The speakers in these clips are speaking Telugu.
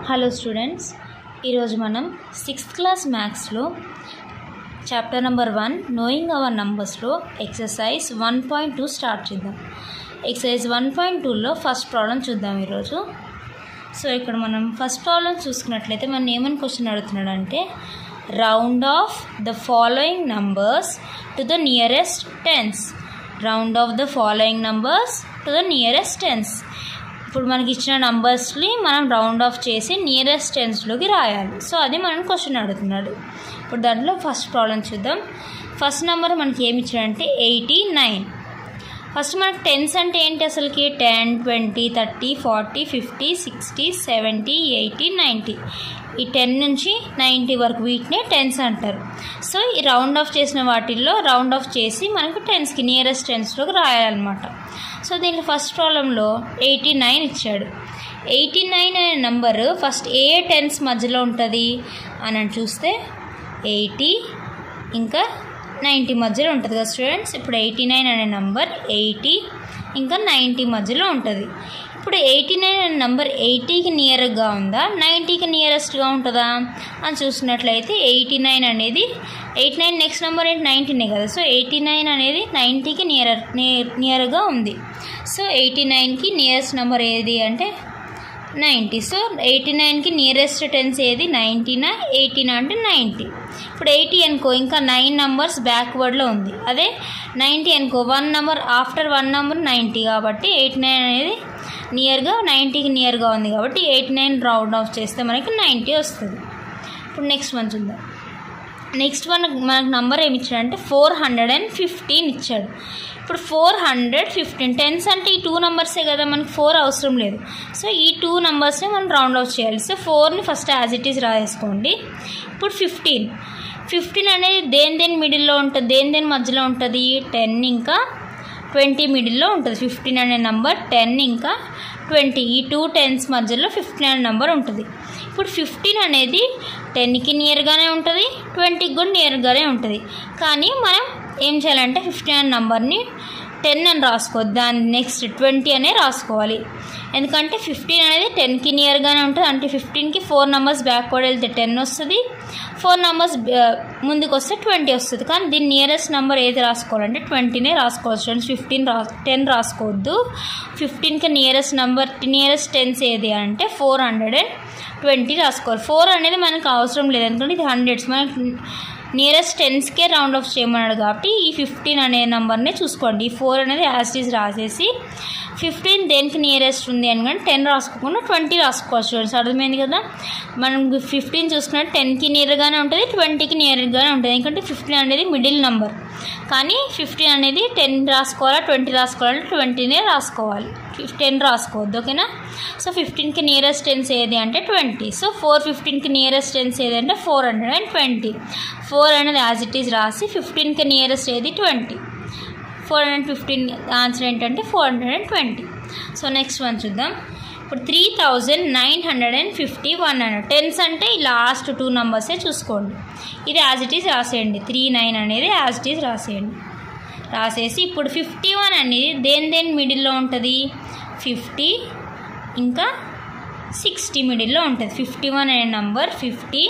హలో స్టూడెంట్స్, ఈరోజు మనం 6th క్లాస్ మ్యాథ్స్లో చాప్టర్ నెంబర్ 1 నోయింగ్ అవర్ నంబర్స్లో ఎక్సర్సైజ్ 1.2 స్టార్ట్ చేద్దాం. ఎక్సర్సైజ్ 1.2లో ఫస్ట్ ప్రాబ్లం చూద్దాం ఈరోజు. సో ఇక్కడ మనం ఫస్ట్ ప్రాబ్లం చూసుకున్నట్లయితే మనం ఏమని క్వశ్చన్ అడుగుతున్నాడంటే round off the following numbers to the nearest tens. Round off the following numbers to the nearest tens. ఇప్పుడు మనకి ఇచ్చిన నంబర్స్ని మనం రౌండ్ ఆఫ్ చేసి నియరెస్ట్ టెన్స్లోకి రాయాలి. సో అది మనం క్వశ్చన్ అడుగుతున్నాడు. ఇప్పుడు దాంట్లో ఫస్ట్ ప్రాబ్లం చూద్దాం. ఫస్ట్ నెంబర్ మనకి ఏమి ఇచ్చాడంటే 89. ఫస్ట్ మనకి టెన్స్ అంటే ఏంటి అసలుకి? 10, 20, 30, 40, 50, 60, 70, 80, 90. ఈ 10 నుంచి 90 వరకు వీటినే టెన్స్ అంటారు. సో ఈ రౌండ్ ఆఫ్ చేసిన వాటిల్లో రౌండ్ ఆఫ్ చేసి మనకు టెన్స్కి నియరెస్ట్ టెన్స్లోకి రాయాలన్నమాట. సో దీంట్లో ఫస్ట్ ప్రాబ్లంలో 89 ఇచ్చాడు. 89 అనే నెంబరు ఫస్ట్ ఏ టెన్స్ మధ్యలో ఉంటుంది అని చూస్తే 80 ఇంకా 90 మధ్యలో ఉంటుంది కదా స్టూడెంట్స్. ఇప్పుడు 89 అనే నెంబర్ 80 ఇంకా 90 మధ్యలో ఉంటుంది. ఇప్పుడు 89 అనే నెంబర్ 80కి నియర్గా ఉందా 90కి నియరెస్ట్గా ఉంటుందా అని చూసినట్లయితే 89 అనేది 89 నెక్స్ట్ నెంబర్ ఏంటి 90నే కదా. సో 89 అనేది 90కి నియర్గా ఉంది. సో 89కి నియరెస్ట్ నెంబర్ ఏది అంటే 90. సో 89కి నియరెస్ట్ టెన్స్ ఏది 90నా 80నా అంటే 90. ఇప్పుడు 80 అనుకో ఇంకా 9 నెంబర్స్ బ్యాక్వర్డ్లో ఉంది. అదే 90 అనుకో 1 నెంబర్ ఆఫ్టర్ 1 నెంబర్ 90 కాబట్టి 89 అనేది నియర్గా 90కి నియర్గా ఉంది కాబట్టి 89 రౌండ్ ఆఫ్ చేస్తే మనకి 90 వస్తుంది. ఇప్పుడు నెక్స్ట్ వన్ చూద్దాం. నెక్స్ట్ వన్ మనకు నెంబర్ ఏమి ఇచ్చాడంటే 415 ఇచ్చాడు. ఇప్పుడు 415 టెన్స్ అంటే ఈ 2 నెంబర్సే కదా, మనకి 4 అవసరం లేదు. సో ఈ 2 నెంబర్స్ని మనం రౌండ్ ఆఫ్ చేయాలి. సో 4ని ఫస్ట్ యాజ్ ఇట్ ఈజ్ రాసేసుకోండి. ఇప్పుడు 15 అనేది దేని మిడిల్లో ఉంటుంది, దేని మధ్యలో ఉంటుంది 10 ఇంకా 20 మిడిల్లో ఉంటుంది. 15 అనే నెంబర్ 10 ఇంకా 20 ఈ 2 టెన్స్ మధ్యలో 15 అనే నెంబర్ ఉంటుంది. ఇప్పుడు 15 అనేది 10కి నియర్గానే ఉంటుంది, 20కి కూడా నియర్గానే ఉంటుంది. కానీ మనం ఏం చేయాలంటే 15 అనే నెంబర్ని 10 అని రాసుకోవద్దు, దాని నెక్స్ట్ 20 అనే రాసుకోవాలి. ఎందుకంటే 15 అనేది 10కి నియర్గానే ఉంటుంది. అంటే 15కి 4 నెంబర్స్ బ్యాక్వర్డ్ వెళ్తే 10 వస్తుంది, 4 నెంబర్స్ ముందుకు వస్తే 20 వస్తుంది. కానీ దీని నియరెస్ట్ నెంబర్ ఏది రాసుకోవాలంటే 20నే రాసుకోవచ్చు. 10 రాసుకోవద్దు. 15కి నియరెస్ట్ టెన్స్ ఏది అంటే 420 రాసుకోవాలి. 4 అనేది మనకు అవసరం లేదు ఎందుకంటే ఇది హండ్రెడ్స్, మనకి నియరెస్ట్ టెన్స్కే రౌండ్ ఆఫ్ చేయమన్నాడు కాబట్టి ఈ 15 అనే నెంబర్నే చూసుకోండి. ఈ 4 అనేది యాజ్ ఈజ్ రాసేసి 15 దేనికి నియరెస్ట్ ఉంది అని కానీ 10 రాసుకోకుండా 20 రాసుకోవచ్చు. చూడండి అర్థమైంది కదా. మనం 15 చూసుకున్నట్టు 10కి నియర్గానే ఉంటుంది, 20కి నియర్గానే ఉంటుంది. ఎందుకంటే 15 అనేది మిడిల్ నెంబర్. కానీ 15 అనేది 10 రాసుకోవాలా 20 రాసుకోవాలంటే 20నే రాసుకోవాలి, 10 రాసుకోవద్దు. ఓకేనా. సో 15కి నియరెస్ట్ టెన్స్ ఏది అంటే 20. సో 415కి నియరెస్ట్ టెన్స్ ఏది అంటే 420. 4 అనేది యాజ్ ఇట్ ఈజ్ రాసి 15కి నియరెస్ట్ ఏది 20. 415 ఆన్సర్ ఏంటంటే 420. సో నెక్స్ట్ వన్ చూద్దాం. ఇప్పుడు 3951 టెన్స్ అంటే ఈ లాస్ట్ 2 నెంబర్సే చూసుకోండి. ఇది యాజ్ ఇట్ ఈజ్ రాసేయండి. 39 అనేది యాజ్ ఇట్ ఈజ్ రాసేయండి. రాసేసి ఇప్పుడు 51 అనేది దేని మిడిల్లో ఉంటుంది 50 ఇంకా 60 మిడిల్లో ఉంటుంది. 51 అనే నెంబర్ 50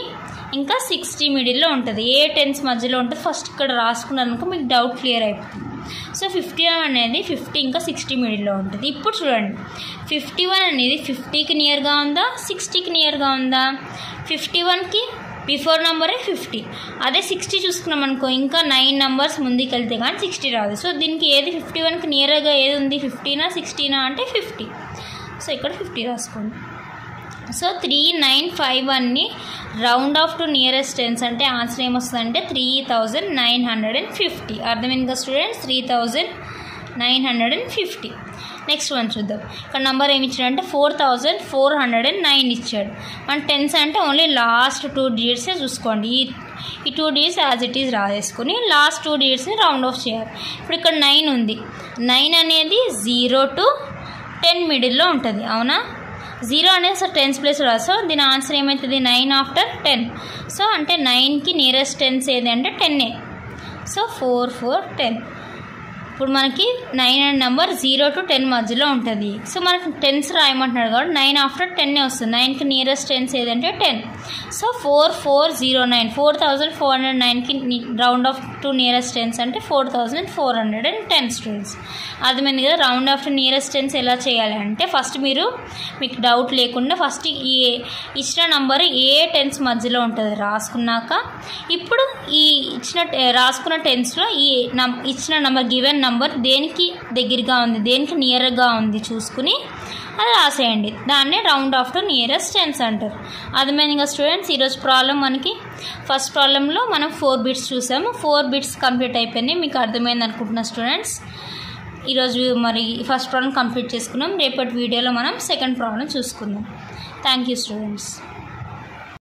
ఇంకా 60 మిడిల్లో ఉంటుంది. ఏ టెన్స్ మధ్యలో ఉంటుంది ఫస్ట్ ఇక్కడ రాసుకున్నారనుకో మీకు డౌట్ క్లియర్ అయిపోతుంది. సో 51 అనేది 50 ఇంకా 60 మిడిల్లో ఉంటుంది. ఇప్పుడు చూడండి 51 అనేది 50కి నియర్గా ఉందా 60కి నియర్గా ఉందా? 51కి బిఫోర్ నెంబరే 50. అదే 60 చూసుకున్నాం అనుకో ఇంకా 9 నెంబర్స్ ముందుకు వెళ్తే కానీ 60 రాదు. సో దీనికి ఏది 51కి నియర్గా ఏది ఉంది 50నా 60నా అంటే 50. సో ఇక్కడ 50 రాసుకోండి. సో 3951ని round off to nearest tens అంటే ఆన్సర్ ఏమొస్తుందంటే 3950. అర్థమైంది కదా స్టూడెంట్స్, 3950. నెక్స్ట్ వన్ చూద్దాం. ఇక్కడ నెంబర్ ఏమి ఇచ్చాడంటే 4409 ఇచ్చాడు. మన టెన్స్ అంటే ఓన్లీ లాస్ట్ 2 డిజిట్సే చూసుకోండి. ఈ 2 డిజిట్స్ యాజ్ ఇట్ ఈజ్ రాసేసుకుని లాస్ట్ 2 డిజిట్స్ని రౌండ్ ఆఫ్ చేయాలి. ఇప్పుడు ఇక్కడ 9 ఉంది. 9 అనేది 0 to 10 మిడిల్లో ఉంటుంది. అవునా. 0 అనేది సార్ 10th ప్లేస్ రాదు. సో దీని ఆన్సర్ ఏమవుతుంది 9 ఆఫ్టర్ 10. సో అంటే 9కి నియరెస్ట్ టెన్స్ ఏది అంటే 10ఏ. సో 4 4 10. ఇప్పుడు మనకి 9 అనే నెంబర్ 0 to 10 మధ్యలో ఉంటుంది. సో మనకు టెన్స్ రాయమంటున్నాడు కాబట్టి 9 ఆఫ్టర్ 10 వస్తుంది. 9కి నియరెస్ట్ టెన్స్ ఏదంటే 10. సో 4409 4409కి round off to nearest tens అంటే 4410 స్టూడెంట్స్. అర్థమైంది కదా. Round off to nearest tens ఎలా చేయాలి అంటే ఫస్ట్ మీకు డౌట్ లేకుండా ఫస్ట్ ఈ ఇచ్చిన నంబర్ ఏ టెన్స్ మధ్యలో ఉంటుంది రాసుకున్నాక ఇప్పుడు ఈ రాసుకున్న టెన్స్లో ఈ ఇచ్చిన నంబర్ గివెన్ నంబర్ దేనికి దగ్గరగా ఉంది దేనికి నియర్గా ఉంది చూసుకుని అది రాసేయండి. దాన్నే round off to nearest tens అంటారు. అర్థమైంది కదా స్టూడెంట్స్. ఈరోజు ప్రాబ్లం మనకి ఫస్ట్ ప్రాబ్లంలో మనం 4 బిట్స్ చూసాము. 4 బిట్స్ కంప్లీట్ అయిపోయినాయి. మీకు అర్థమైంది అనుకుంటున్నా స్టూడెంట్స్. ఈరోజు మరి ఫస్ట్ ప్రాబ్లం కంప్లీట్ చేసుకున్నాం. రేపటి వీడియోలో మనం సెకండ్ ప్రాబ్లం చూసుకుందాం. Thank you students.